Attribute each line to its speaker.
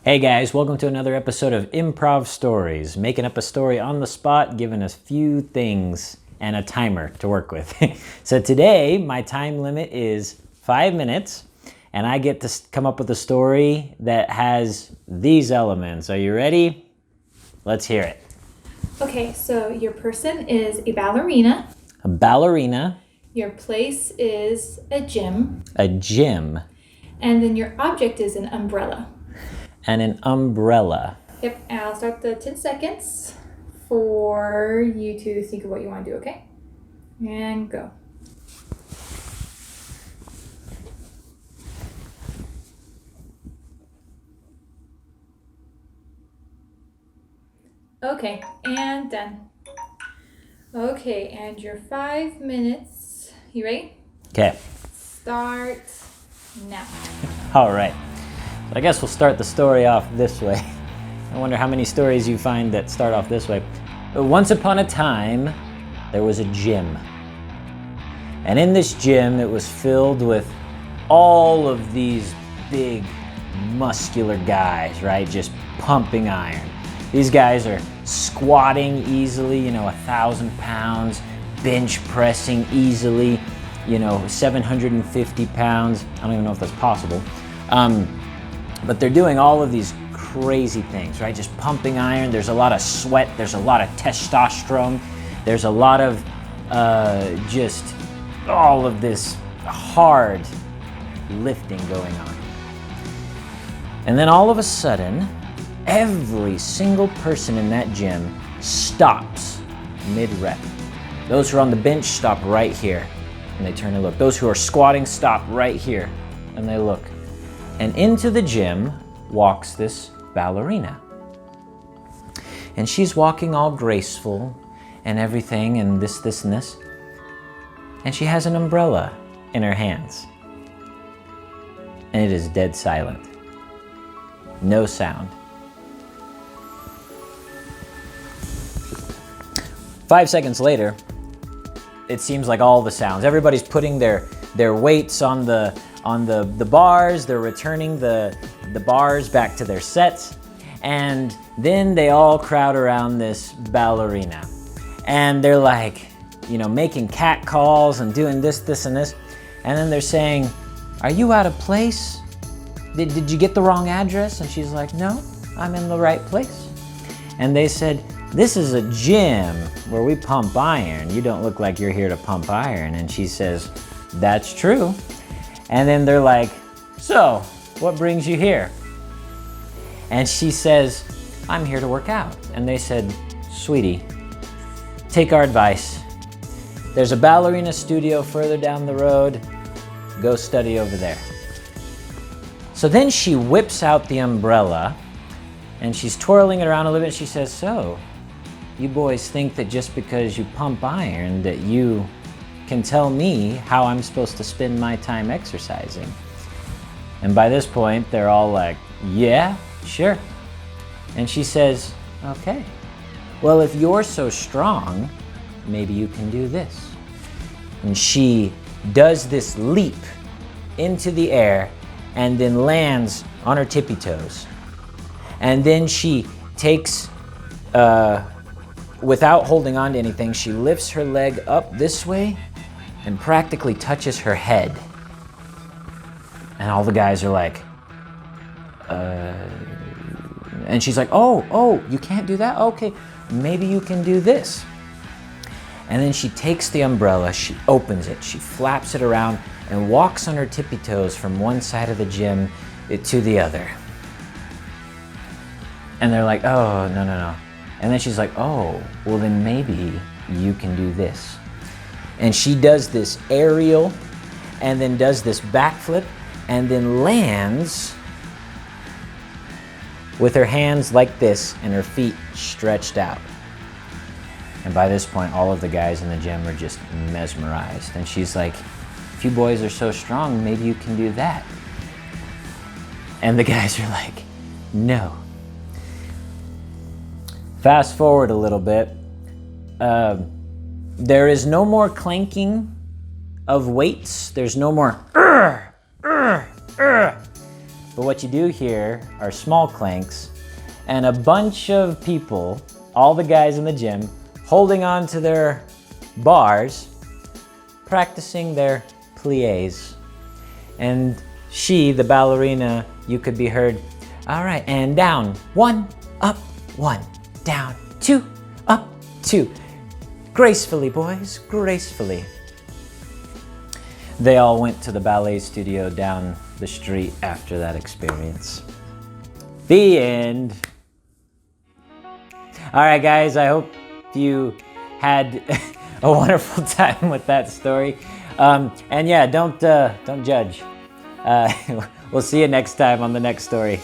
Speaker 1: Hey guys, welcome to another episode of Improv Stories, making up a story on the spot, given a few things and a timer to work with. So today, my time limit is 5 minutes, and I get to come up with a story that has these elements. Are you ready? Let's hear it.
Speaker 2: Okay, so your person is a ballerina.
Speaker 1: A ballerina.
Speaker 2: Your place is a gym.
Speaker 1: A gym.
Speaker 2: And then your object is an umbrella.
Speaker 1: And an umbrella.
Speaker 2: Yep, and I'll start the 10 seconds for you to think of what you want to do, okay? And go. Okay, and done. Okay, and your 5 minutes. You ready?
Speaker 1: Okay.
Speaker 2: Start now.
Speaker 1: All right. I guess we'll start the story off this way. I wonder how many stories you find that start off this way. Once upon a time, there was a gym. And in this gym, it was filled with all of these big, muscular guys, right? Just pumping iron. These guys are squatting easily, 1,000 pounds, bench pressing easily, 750 pounds. I don't even know if that's possible. But they're doing all of these crazy things, right? Just pumping iron. There's a lot of sweat. There's a lot of testosterone. There's a lot of just all of this hard lifting going on. And then all of a sudden, every single person in that gym stops mid-rep. Those who are on the bench stop right here, and they turn and look. Those who are squatting stop right here, and they look. And into the gym walks this ballerina. And she's walking all graceful and everything and this and this. And she has an umbrella in her hands. And it is dead silent. No sound. 5 seconds later, it seems like all the sounds. Everybody's putting their weights on the bars. They're returning the bars back to their sets. And then they all crowd around this ballerina. And they're like, making cat calls and doing this, and this. And then they're saying, "Are you out of place? Did you get the wrong address?" And she's like, "No, I'm in the right place." And they said, "This is a gym where we pump iron. You don't look like you're here to pump iron." And she says, "That's true." And then they're like, "So, what brings you here?" And she says, "I'm here to work out." And they said, "Sweetie, take our advice. There's a ballerina studio further down the road. Go study over there." So then she whips out the umbrella and she's twirling it around a little bit. She says, "So, you boys think that just because you pump iron that you can tell me how I'm supposed to spend my time exercising?" And by this point, they're all like, "Yeah, sure." And she says, "Okay, well, if you're so strong, maybe you can do this." And she does this leap into the air and then lands on her tippy toes. And then she takes, without holding on to anything, she lifts her leg up this way and practically touches her head. And all the guys are like, and she's like, oh, you can't do that? Okay, maybe you can do this. And then she takes the umbrella, she opens it, she flaps it around and walks on her tippy toes from one side of the gym to the other. And they're like, "Oh, no. And then she's like, "Oh, well then maybe you can do this." And she does this aerial and then does this backflip and then lands with her hands like this and her feet stretched out. And by this point, all of the guys in the gym are just mesmerized. And she's like, "If you boys are so strong, maybe you can do that." And the guys are like, "No." Fast forward a little bit. There is no more clanking of weights. There's no more. But But what you do hear are small clanks and a bunch of people, all the guys in the gym, holding on to their bars, practicing their plies. And she, the ballerina, you could be heard, all right, and down, 1, up, 1, down, 2, up, 2. Gracefully, boys, gracefully. They all went to the ballet studio down the street after that experience. The end. All right, guys, I hope you had a wonderful time with that story. And yeah, don't judge. We'll see you next time on the next story.